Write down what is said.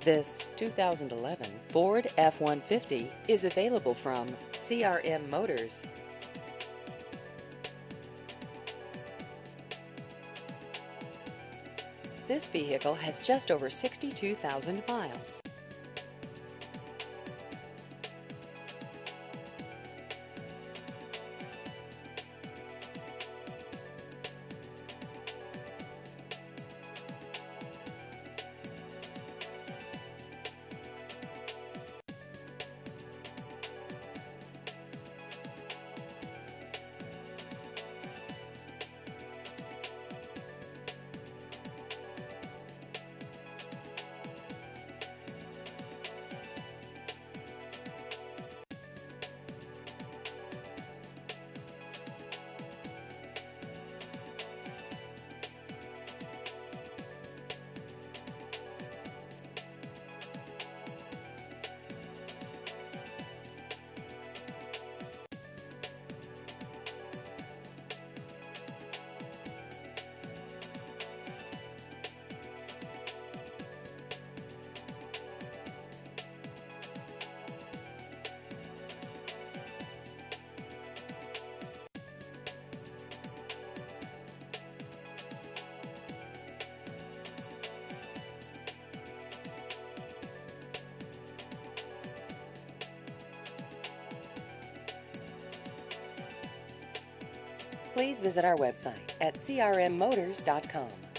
This 2011 Ford F-150 is available from CRM Motors. This vehicle has just over 62,000 miles. Please visit our website at crmmotors.com.